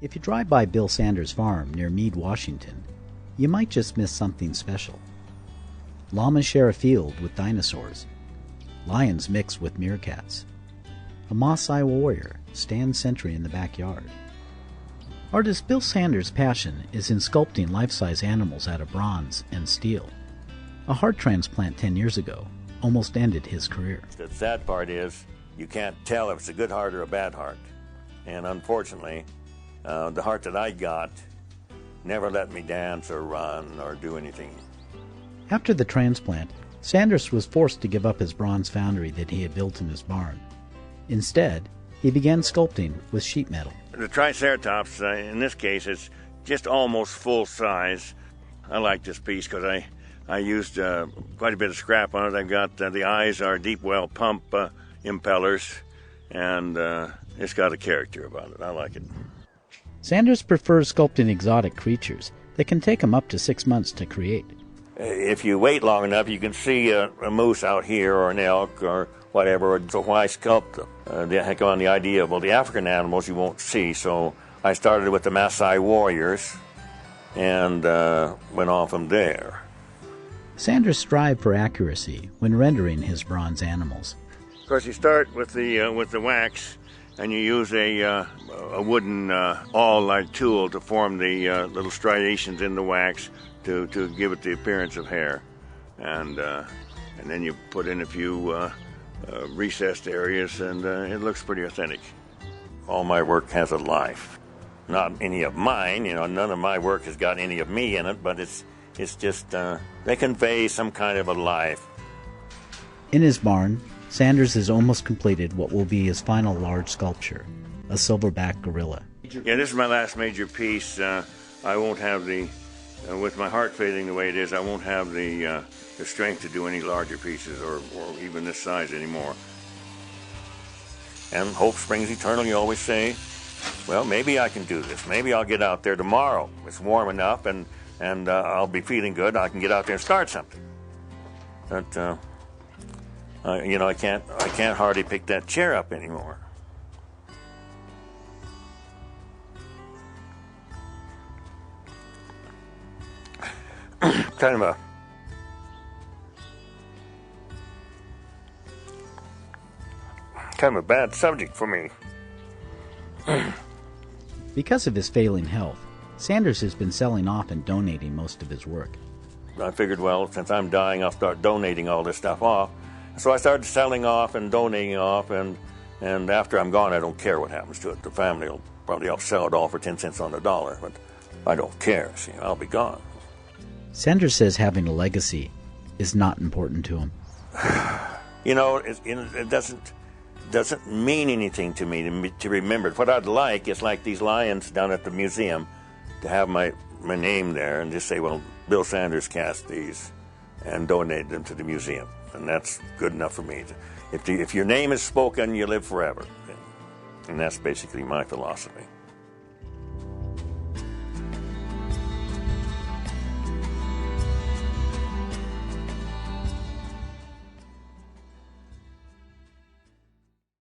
If you drive by Bill Sanders' farm near Meade, Washington, you might just miss something special. Llamas share a field with dinosaurs. Lions mix with meerkats. A Maasai warrior stands sentry in the backyard. Artist Bill Sanders' passion is in sculpting life-size animals out of bronze and steel. A heart transplant 10 years ago almost ended his career. The sad part is you can't tell if it's a good heart or a bad heart. And unfortunately, the heart that I got never let me dance or run or do anything. After the transplant, Sanders was forced to give up his bronze foundry that he had built in his barn. Instead, he began sculpting with sheet metal. The Triceratops, in this case, is just almost full size. I like this piece because I used quite a bit of scrap on it. I've got the eyes are deep well pump impellers, and it's got a character about it. I like it. Sanders prefers sculpting exotic creatures that can take him up to 6 months to create. If you wait long enough, you can see a moose out here or an elk or whatever. So why sculpt them? I come on the idea of, well, the African animals you won't see. So I started with the Maasai warriors and went on from there. Sanders strived for accuracy when rendering his bronze animals. Of course, you start with the wax, and you use a wooden awl-like tool to form the little striations in the wax to give it the appearance of hair, and then you put in a few recessed areas, and it looks pretty authentic. All my work has a life, not any of mine. None of my work has got any of me in it, but it's just they convey some kind of a life. In his barn, Sanders has almost completed what will be his final large sculpture, a silverback gorilla. Yeah, this is my last major piece. I won't have with my heart failing the way it is, I won't have the strength to do any larger pieces or even this size anymore. And hope springs eternal, you always say. Well, maybe I can do this. Maybe I'll get out there tomorrow. It's warm enough, and I'll be feeling good. I can get out there and start something. But I can't hardly pick that chair up anymore. kind of a bad subject for me. Because of his failing health, Sanders has been selling off and donating most of his work. I figured, well, since I'm dying, I'll start donating all this stuff off. So I started selling off and donating off, and after I'm gone, I don't care what happens to it. The family will probably help sell it all for 10 cents on the dollar, but I don't care. See, I'll be gone. Sanders says having a legacy is not important to him. It doesn't mean anything to me to remember it. What I'd like is like these lions down at the museum, to have my name there and just say, well, Bill Sanders cast these and donated them to the museum. And that's good enough for me. If your name is spoken, you live forever. And that's basically my philosophy.